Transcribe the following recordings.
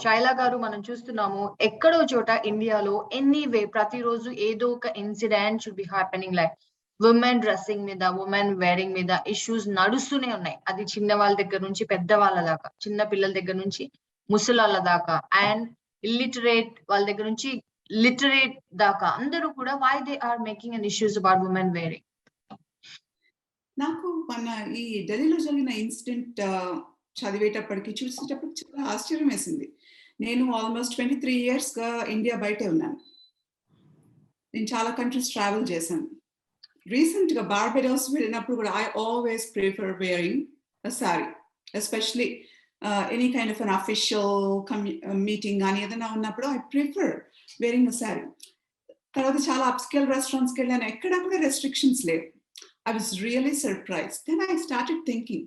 శైలా గారు మనం చూస్తున్నాము ఎక్కడో చోట ఇండియాలో ఎనీవే ప్రతిరోజు ఏదో ఒక incident should be happening like women dressing మీద ఉమెన్ వేరింగ్ మీద ఇష్యూస్ నడుస్తూనే ఉన్నాయి. అది చిన్న వాళ్ళ దగ్గర నుంచి పెద్ద వాళ్ళ దాకా, చిన్న పిల్లల దగ్గర నుంచి ముసలాళ్ళ దాకా అండ్ ఇల్లిటరేట్ వాళ్ళ దగ్గర నుంచి లిటరేట్ దాకా అందరూ కూడా why they are making an issues about women wearing. నాకు మన ఈ ఢిల్లీలో జరిగిన ఇన్సిడెంట్ చదివేటప్పటికి చూసేటప్పటికి చాలా ఆశ్చర్యం వేసింది. నేను ఆల్మోస్ట్ 23 ఇయర్స్‌గా ఇండియా బయటే ఉన్నాను. నేను చాలా కంట్రీస్ ట్రావెల్ చేశాను. రీసెంట్‌గా బార్బడోస్ వెళ్ళినప్పుడు కూడా I always prefer wearing a sorry. Especially any kind of an official meeting గాని ఏదైనా ఉన్నప్పుడు I prefer wearing a sorry. తర్వాత చాలా అప్‌స్కేల్ రెస్టారెంట్స్‌కి వెళ్ళాను. ఎక్కడ కూడా రెస్ట్రిక్షన్స్ లేవు. I was really surprised. Then I started thinking,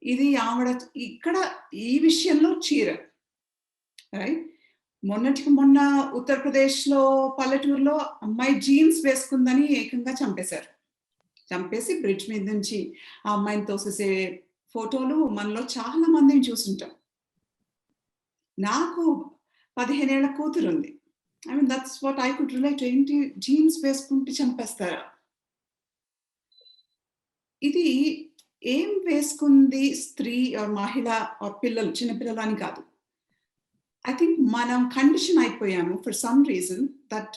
ఇది ఆవిడ ఇక్కడ ఈ విషయంలో చీర, రైట్? మొన్నటికి మొన్న ఉత్తరప్రదేశ్‌లో పల్లెటూరులో అమ్మాయి జీన్స్ వేసుకుందని ఏకంగా చంపేశారు. చంపేసి బ్రిడ్జ్ మీద నుంచి ఆ అమ్మాయిని తోసేసే ఫోటోలు మనలో చాలా మందిని చూసుంటాం. నాకు 15 ఏళ్ల కూతురుంది. I mean that's what I could relate. ఏంటి జీన్స్ వేసుకుంటే చంపేస్తారా? ఇది ఏం వేసుకుంది స్త్రీ మహిళ పిల్లలు చిన్న పిల్లలు అని కాదు. ఐ థింక్ మనం కండిషన్ అయిపోయాము ఫర్ సమ్ రీజన్ దట్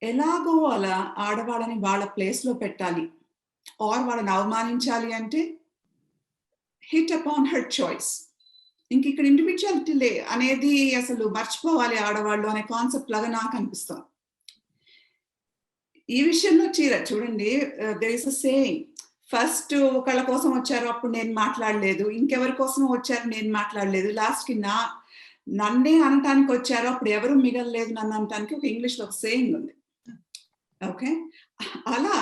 ఎలాగో అలా ఆడవాళ్ళని వాళ్ళ ప్లేస్లో పెట్టాలి ఆర్ వాళ్ళని అవమానించాలి అంటే హిట్ అపాన్ హర్ చాయిస్. ఇంక ఇక్కడ ఇండివిజువాలిటీ అనేది అసలు మర్చిపోవాలి ఆడవాళ్ళు అనే కాన్సెప్ట్ లాగా నాకు అనిపిస్తుంది. ఈ విషయంలో చీర చూడండి, there is a saying, first ఒకళ్ళ కోసం వచ్చారు అప్పుడు నేను మాట్లాడలేదు, ఇంకెవరి కోసం వచ్చారు నేను మాట్లాడలేదు, లాస్ట్కి నన్నే అనటానికి వచ్చారు అప్పుడు ఎవరు మిగలలేదు నన్ను అనటానికి ఒక ఇంగ్లీష్లో ఒక సేయింగ్ ఉంది. ఓకే, అలా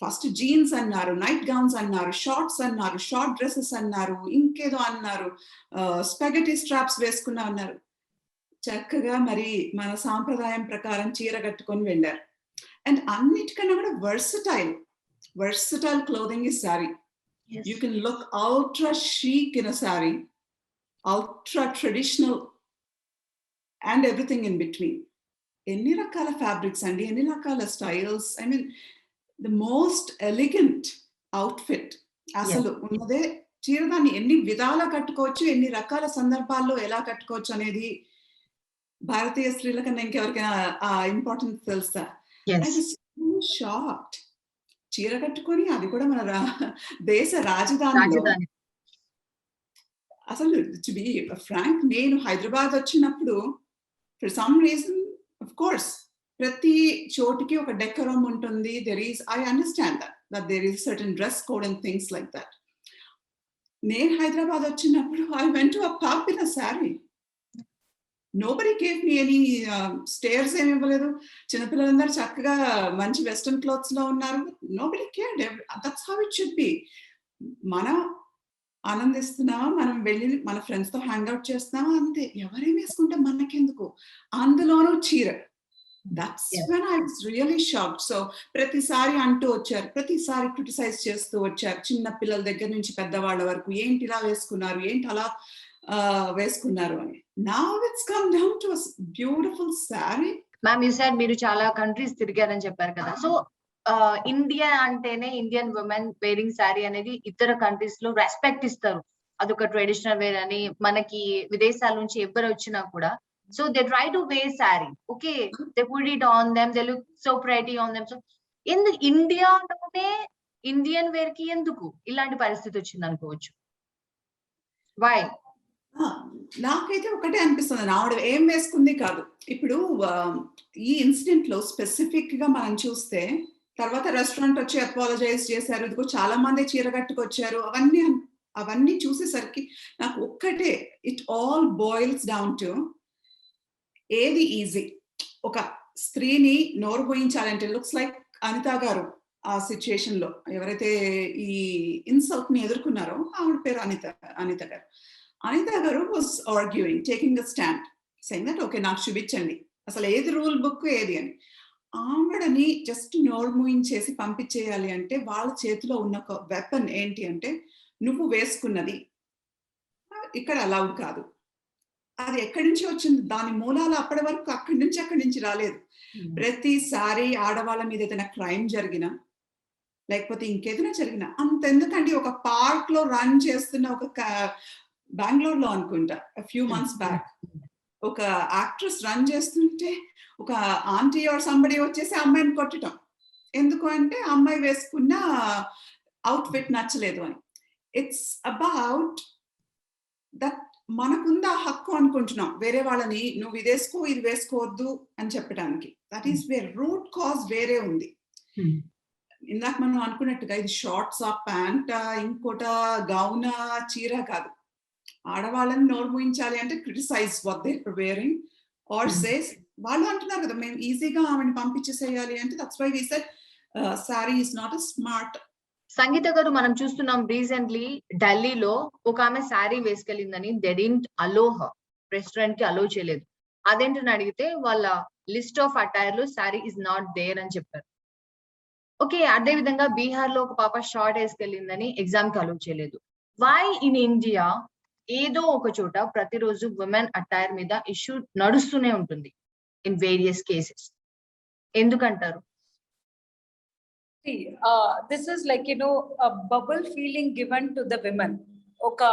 ఫస్ట్ జీన్స్ అన్నారు, నైట్ గౌన్స్ అన్నారు, షార్ట్స్ అన్నారు, షార్ట్ డ్రెస్సెస్ అన్నారు, ఇంకేదో అన్నారు, స్పెగటీ స్ట్రాప్స్ వేసుకున్నా అన్నారు. చక్కగా మరి మన సాంప్రదాయం ప్రకారం చీర కట్టుకొని వెళ్ళారు. అండ్ అన్నిటికన్నా కూడా versatile clothing is saree. Yes. You can look ultra chic in a saree, ultra traditional, and everything in between. ఎన్ని రకాల ఫ్యాబ్రిక్స్ అండి, ఎన్ని రకాల styles, I mean the most elegant outfit అసలు ఉన్నదే చీర. దాన్ని ఎన్ని విధాలా కట్టుకోవచ్చు, ఎన్ని రకాల సందర్భాల్లో ఎలా కట్టుకోవచ్చు అనేది భారతీయ స్త్రీల కన్నా ఇంకెవరికైనా ఆ ఇంపార్టెన్స్ తెలుసా? I was so shocked. చీర కట్టుకొని అది కూడా మన దేశ రాజధానిలో. అసలు టు బి ఫ్రాంక్, నేను హైదరాబాద్ వచ్చినప్పుడు for some reason of course ప్రతి చోటికి ఒక డెకరం ఉంటుంది. I understand that there is certain dress code and things like that. నేను హైదరాబాద్ వచ్చినప్పుడు I went to a pub in a sari. Nobody gave me any stares ఏమి ఇవ్వలేదు. చిన్నపిల్లలందరూ చక్కగా మంచి వెస్టర్న్ క్లాత్స్ లో ఉన్నారు. Nobody cared. That's how it should be. మనం ఆనందిస్తున్నామా, మనం వెళ్ళి మన ఫ్రెండ్స్ తో హ్యాంగ్ అవుట్ చేస్తున్నామా, అంతే. ఎవరేం వేసుకుంటే మనకెందుకు, అందులోనూ చీర. That's when I was really shocked. So ప్రతిసారి అంటూ వచ్చారు, ప్రతిసారి క్రిటిసైజ్ చేస్తూ వచ్చారు, చిన్న పిల్లల దగ్గర నుంచి పెద్దవాళ్ళ వరకు, ఏంటి ఇలా వేసుకున్నారు, ఏంటి అలా వేసుకున్నారు అని. Now it's come down to a beautiful saree. Ma'am, you said మీరు చాలా కంట్రీస్ తిరిగారని చెప్పారు కదా. సో ఇండియా అంటేనే ఇండియన్ ఉమెన్ వేరింగ్ శారీ అనేది ఇతర కంట్రీస్ లో రెస్పెక్ట్ ఇస్తారు. అదొక ట్రెడిషనల్ వేర్ అని. మనకి విదేశాల నుంచి ఎవరు వచ్చినా కూడా so they try to wear sari. Okay, they put it on them, they look so pretty on them. So ఎందుకు ఇండియాలోనే ఇండియన్ వేర్ కి ఎందుకు ఇలాంటి పరిస్థితి వచ్చింది అనుకోవచ్చు? వై? నాకైతే ఒకటే అనిపిస్తుంది, ఆవిడ ఏం వేసుకుంది కాదు. ఇప్పుడు ఈ ఇన్సిడెంట్ లో స్పెసిఫిక్ గా మనం చూస్తే తర్వాత రెస్టారెంట్ వచ్చి అపాలజైజ్ చేశారు, ఇదిగో చాలా మంది చీర కట్టుకొచ్చారు, అవన్నీ చూసేసరికి నాకు ఒక్కటే, it all boils down to ఏది ఈజీ. ఒక స్త్రీని నోరు పోయించాలంటే లుక్స్ లైక్ అనిత గారు ఆ సిచ్యుయేషన్ లో ఎవరైతే ఈ ఇన్సల్ట్ ని ఎదుర్కొన్నారో ఆవిడ పేరు అనిత గారు. అనిత గారు was arguing, taking a stand, saying that okay నాకు చూపించండి అసలు ఏది రూల్ బుక్ ఏది అని. ఆవిడని జస్ట్ నోరు మూయించేసి పంపించేయాలి అంటే వాళ్ళ చేతిలో ఉన్న ఒక వెపన్ ఏంటి అంటే, నువ్వు వేసుకున్నది ఇక్కడ అలౌడ్ కాదు, అది ఎక్కడి నుంచి వచ్చింది? దాని మూలాలు అప్పటి వరకు అక్కడి నుంచి రాలేదు. ప్రతిసారి ఆడవాళ్ళ మీద ఏదైనా క్రైమ్ జరిగినా, లేకపోతే ఇంకేదైనా జరిగినా, అంతెందుకండి ఒక పార్క్‌లో రన్ చేస్తున్న బెంగుళూరులో అనుకుంటా ఫ్యూ మంత్స్ బ్యాక్ ఒక యాక్ట్రెస్ రన్ చేస్తుంటే ఒక ఆంటీ ఆర్ సంబడి వచ్చేసి ఆ అమ్మాయిని కొట్టటం. ఎందుకు అంటే ఆ అమ్మాయి వేసుకున్న అవుట్‌ఫిట్ నచ్చలేదు అని. ఇట్స్ అబౌట్ దట్ మనకుందా హక్కు అనుకుంటున్నాం. వేరే వాళ్ళని నువ్వు ఇదేసుకో, ఇది వేసుకోవద్దు అని చెప్పడానికి. That is where root cause వేరే ఉంది. ఇందాక మనం అనుకున్నట్టుగా ఇది షార్ట్సా, ప్యాంటా, ఇంకోటా, గౌనా, చీర కాదు. ఆడవాళ్ళని నోరు మూయించాలి అంటే criticize what they are wearing or says వాళ్ళు అంటున్నారు కదా మేము ఈజీగా ఆమెను పంపించేసేయాలి అంటే that's why we said sari is not a smart. Sangeetha గారు మనం చూస్తున్నాం రీసెంట్లీ ఢిల్లీలో ఒక ఆమె శారీ వేసుకెళ్ళిందని they didn't allow her, restaurant కి అలో చేయలేదు. అదేంటని అడిగితే వాళ్ళ లిస్ట్ ఆఫ్ అటైర్ లో శారీ ఇస్ నాట్ దేర్ అని చెప్పారు. ఓకే, అదే విధంగా బీహార్ లో ఒక పాప షార్ట్ వేసుకెళ్ళిందని ఎగ్జామ్ కి అలో చేయలేదు. వై ఇన్ ఇండియా ఏదో ఒక చోట ప్రతిరోజు ఉమెన్ అటైర్ మీద ఇష్యూ నడుస్తూనే ఉంటుంది ఇన్ వేరియస్ కేసెస్. ఎందుకంటారు? See, this is like, a bubble feeling given to the women. Okay,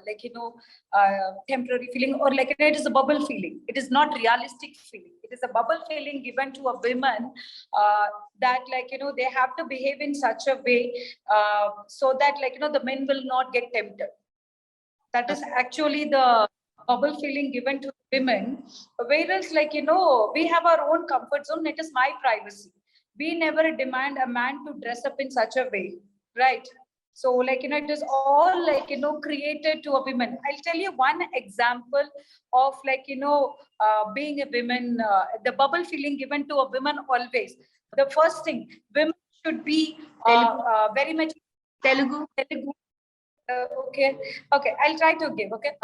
like, temporary feeling, or like it is a bubble feeling. It is not realistic feeling. It is a bubble feeling given to a woman that, like, they have to behave in such a way so that, like, the men will not get tempted. That is actually the bubble feeling given to women. Whereas, like, we have our own comfort zone. It is my privacy. We never demand a man to dress up in such a way, right? So, like, it is all, like, created to a woman. I'll tell you one example of, like, being a woman, the bubble feeling given to a woman always. The first thing, women should be very much Telugu. Okay, I'll try to give. Okay.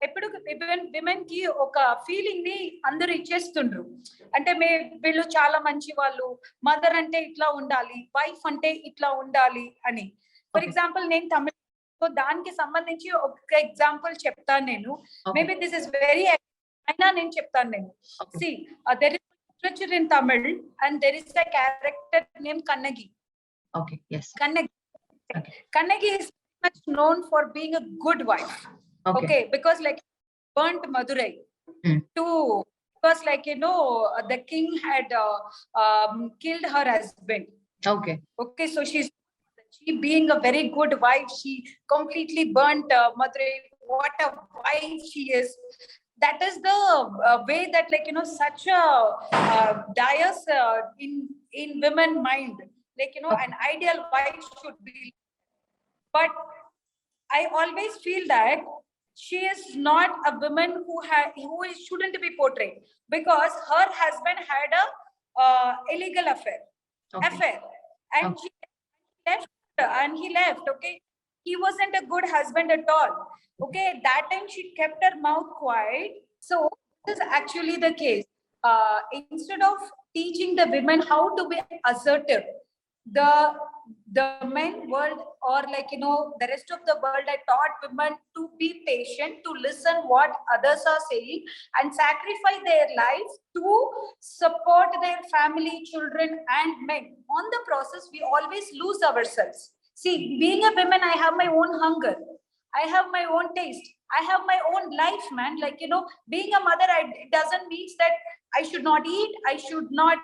ఎప్పుడు women కి ఒక feeling ని అందరూ ఇచ్చేస్తుండ్రు. అంటే వీళ్ళు చాలా మంచి వాళ్ళు, మదర్ అంటే ఇట్లా ఉండాలి, వైఫ్ అంటే ఇట్లా ఉండాలి అని. ఫర్ ఎగ్జాంపుల్ నేను తమిళ, సో దానికి సంబంధించి ఒక ఎగ్జాంపుల్ చెప్తాను నేను. మేబీ దిస్ ఇస్ వెరీ అయినా నేను చెప్తాను నేను. See there is literature in Tamil and there is a character name Kannagi. Okay, yes. Kannagi is much known for being a good wife. Okay, because, like, burnt Madurai because, like, the king had killed her husband. Okay, so she being a very good wife, she completely burnt Madurai. What a wife she is. That is the way that, like, such a bias in women mind, like, an ideal wife should be. But I always feel that she is not a woman who shouldn't be portrayed, because her husband had a illegal affair, and she left, and he left. Okay, he wasn't a good husband at all. Okay, that time she kept her mouth quiet. So this is actually the case. Instead of teaching the women how to be assertive, the men world, or, like, the rest of the world, I taught women to be patient, to listen what others are saying, and sacrifice their lives to support their family, children, and men. On the process, we always lose ourselves. See, being a woman, I have my own hunger, I have my own taste, I have my own life, man. Like, being a mother, it doesn't mean that I should not eat, I should not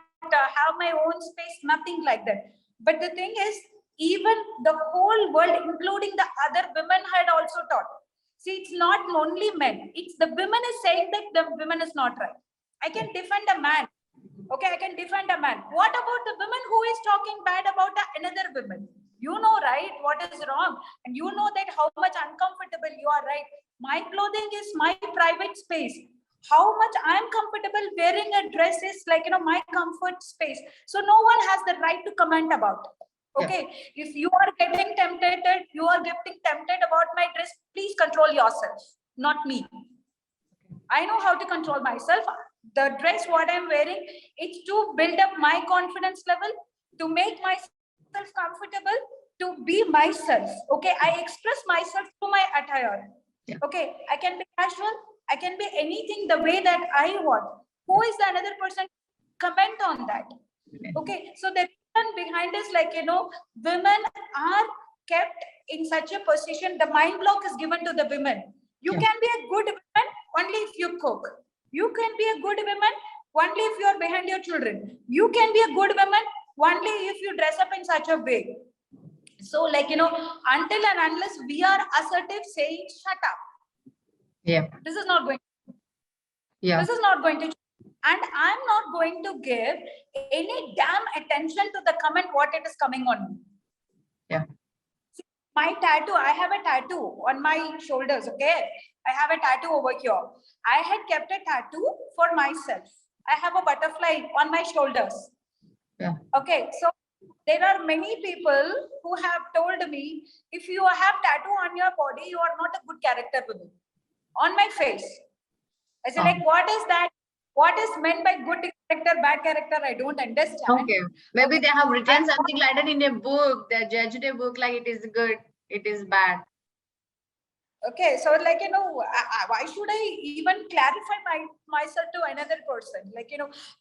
have my own space, nothing like that. But the thing is, even the whole world, including the other women, had also taught. See, it's not only men. It's the women is saying that the women is not right. I can defend a man. Okay, I can defend a man. What about the woman who is talking bad about another woman? You know, right, what is wrong, and you know that how much uncomfortable you are, right? My clothing is my private space. How much I am comfortable wearing a dress is, like, my comfort space. So no one has the right to comment about it. Okay, if you are getting tempted about my dress, please control yourself, not me. I know how to control myself. The dress what I'm wearing, it's to build up my confidence level, to make myself comfortable, to be myself. Okay, I express myself through my attire. Yeah. Okay, I can be casual, I can be anything the way that I want. Who is the another person comment on that? Yeah. Okay, so the reason behind is like, women are kept in such a position, the mind block is given to the women. You Yeah. can be a good woman only if you cook. You can be a good woman only if you are behind your children. You can be a good woman only if you dress up in such a way. So like, until and unless we are assertive saying shut up, Yeah. this is not going, Yeah. this is not going to, and I'm not going to give any damn attention to the comment what it is coming on me. Yeah. My tattoo, I have a tattoo on my shoulders. Okay, I have a tattoo over here. I had kept a tattoo for myself. I have a butterfly on my shoulders. Yeah. Okay, so there are many people who have told me, if you have tattoo on your body, you are not a good character woman. On my face, I say, like, what is that? What is meant by good character, bad character? I don't understand. Okay. Maybe Okay. they have written something like that in a book. They judged a book like it is good, it is bad. Okay, so like, why should I even clarify myself to another person? Like,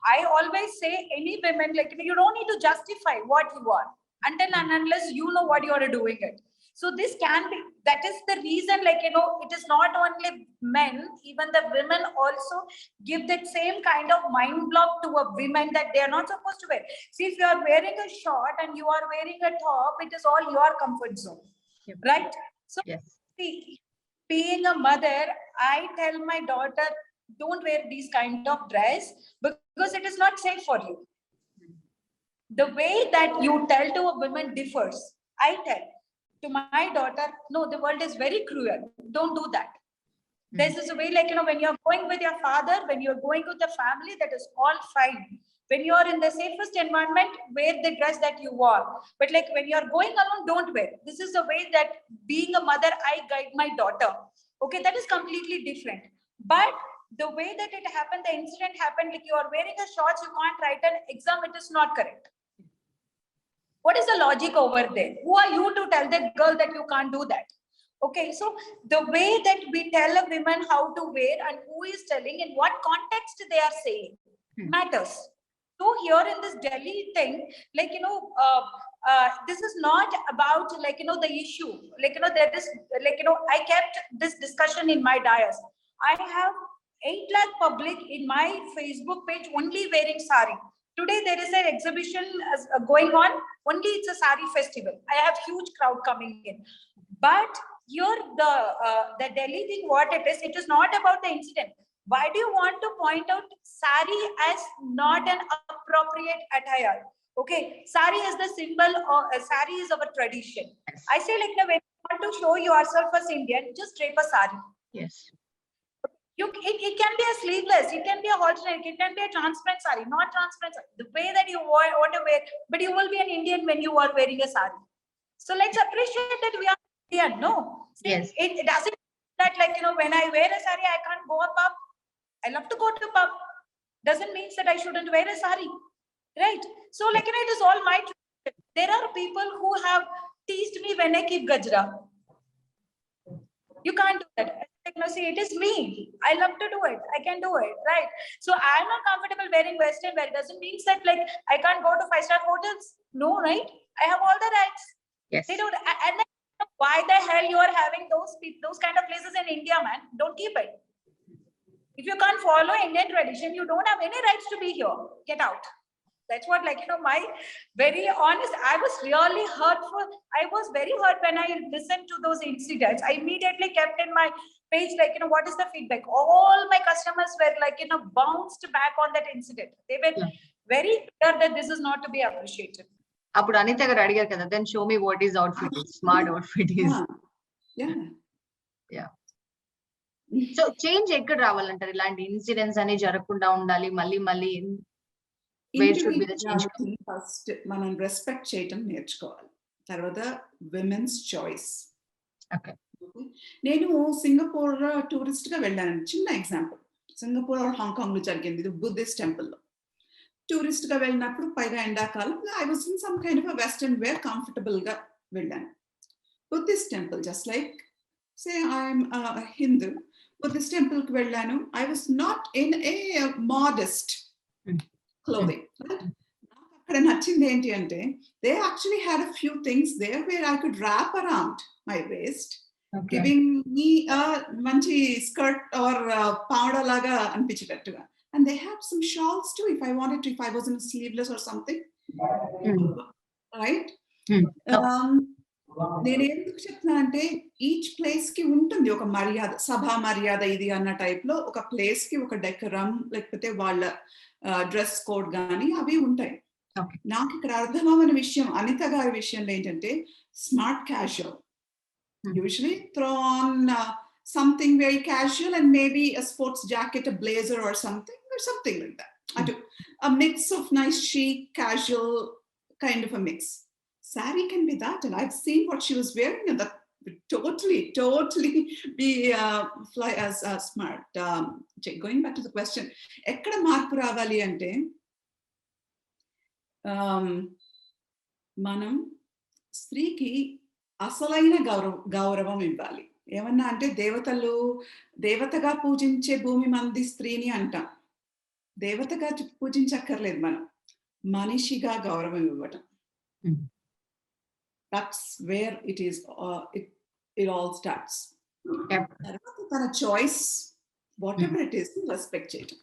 I always say any women, like, you don't need to justify what you are until and unless you know what you are doing it. So this can be, that is the reason, like, it is not only men, even the women also give that same kind of mind block to a woman that they are not supposed to wear. See, if you are wearing a short and you are wearing a top, it is all your comfort zone, Yep. right? So Yes. see, being a mother, I tell my daughter, don't wear these kind of dress because it is not safe for you. The way that you tell to a woman differs. I tell to my daughter, no, the world is very cruel. Don't do that. This is a way, like, when you're going with your father, when you're going with the family, that is all fine. When you're in the safest environment, wear the dress that you wore. But like when you're going alone, don't wear. This is the way that being a mother, I guide my daughter. Okay, that is completely different. But the way that it happened, the incident happened, like you are wearing a shorts, you can't write an exam, it is not correct. What is the logic over there? Who are you to tell the girl that you can't do that? Okay, so the way that we tell a woman how to wear and who is telling, in what context they are saying matters. So here in this Delhi thing, like, this is not about, like, the issue. Like, there is, like, I kept this discussion in my dais. I have 8 lakh public in my Facebook page only wearing sari. Today there is an exhibition going on. Only it's a sari festival. I have huge crowd coming in. But here the Delhi thing, what it is not about the incident. Why do you want to point out sari as not an appropriate attire? Okay, sari is the symbol of sari is our tradition. Yes. I say, like, when you want to show yourself as Indian, just drape a sari. Yes. It can be a sleeveless, it can be a alternate, it can be a transparent sari, not transparent sari. The way that you want to wear, but you will be an Indian when you are wearing a sari. So let's appreciate that we are Indian. No, see, Yes. it doesn't that, like, when I wear a sari, I can't go a pub. I love to go to pub. Doesn't mean that I shouldn't wear a sari, right? So, like, it is all my tradition. There are people who have teased me when I keep gajra. You can't do that. Like, no, see, it is me. I love to do it. I can do it, right? So I'm not comfortable wearing Western wear. It doesn't mean that, like, I can't go to 5-star hotels. No, right? I have all the rights. Yes. They don't. And then, why the hell you are having those kind of places in India, man? Don't keep it. If you can't follow Indian tradition, you don't have any rights to be here. Get out. That's what, like, my very honest, I was really hurtful. I was very hurt when I listened to those incidents. I immediately kept in my page, like, what is the feedback? All my customers were, like, bounced back on that incident. They were very clear that this is not to be appreciated. అప్పుడు అనిత గారు అడిగారు కదా, then show me what is outfit is, smart outfit is. Yeah. So change ఎక్కడ రావాలంటారు? ఇలాంటి incidents అని జరగకుండా ఉండాలి, మళ్ళీ where should be the change? First మనం రెస్పెక్ట్ చేయటం నేర్చుకోవాలి. తర్వాత విమెన్స్ చాయిస్. Okay. నేను సింగపూర్ టూరిస్ట్ గా వెళ్ళాను. చిన్న ఎగ్జాంపుల్, సింగపూర్ హాంకాంగ్ లో జరిగింది. ఇది బుద్ధిస్ట్ టెంపుల్ లో టూరిస్ట్ గా వెళ్ళినప్పుడు, పైగా ఎండాకాలం, I was in some kind of western wear, comfortable గా వెళ్ళాను. Buddhist temple, just like say I'm a Hindu, Buddhist temple కి వెళ్ళాను, I was not in a modest clothing. Right? నాకు అక్కడ నచ్చింది ఏంటి అంటే they actually had a few things there where I could wrap around my waist, giving me a manchi skirt or pavada laga అనిపించేటట్టుగా. And they had some shawls too if I wanted to, if I wasn't sleeveless or something. Right? నేను ఎందుకు చెప్తున్నా అంటే each place కి ఉంటుంది ఒక మర్యాద, సభా మర్యాద ఇది అన్న టైప్ లో ఒక ప్లేస్ కి ఒక డెకరం లేకపోతే వాళ్ళ డ్రెస్ కోడ్ గానీ అవి ఉంటాయి. నాకు ఇక్కడ అర్థమవని విషయం అనిత గారి విషయంలో ఏంటంటే smart casual, usually throw on something very casual and maybe a sports jacket, a blazer or something like that. A mix of nice chic, casual kind of a mix. Saree can be that, and I've seen what she was wearing, and that would totally be fly as smart. Going back to the question, ekkada marpu ravali ante manam స్త్రీకి అసలైన గౌరవం ఇవ్వాలి. ఏమన్నా అంటే దేవతగా పూజించే భూమి మంది స్త్రీని అంటాం. దేవతగా పూజించక్కర్లేదు, మనం మనిషిగా గౌరవం ఇవ్వటం. That's where it all starts. తర్వాత తన choice whatever it is, respect చేయటం.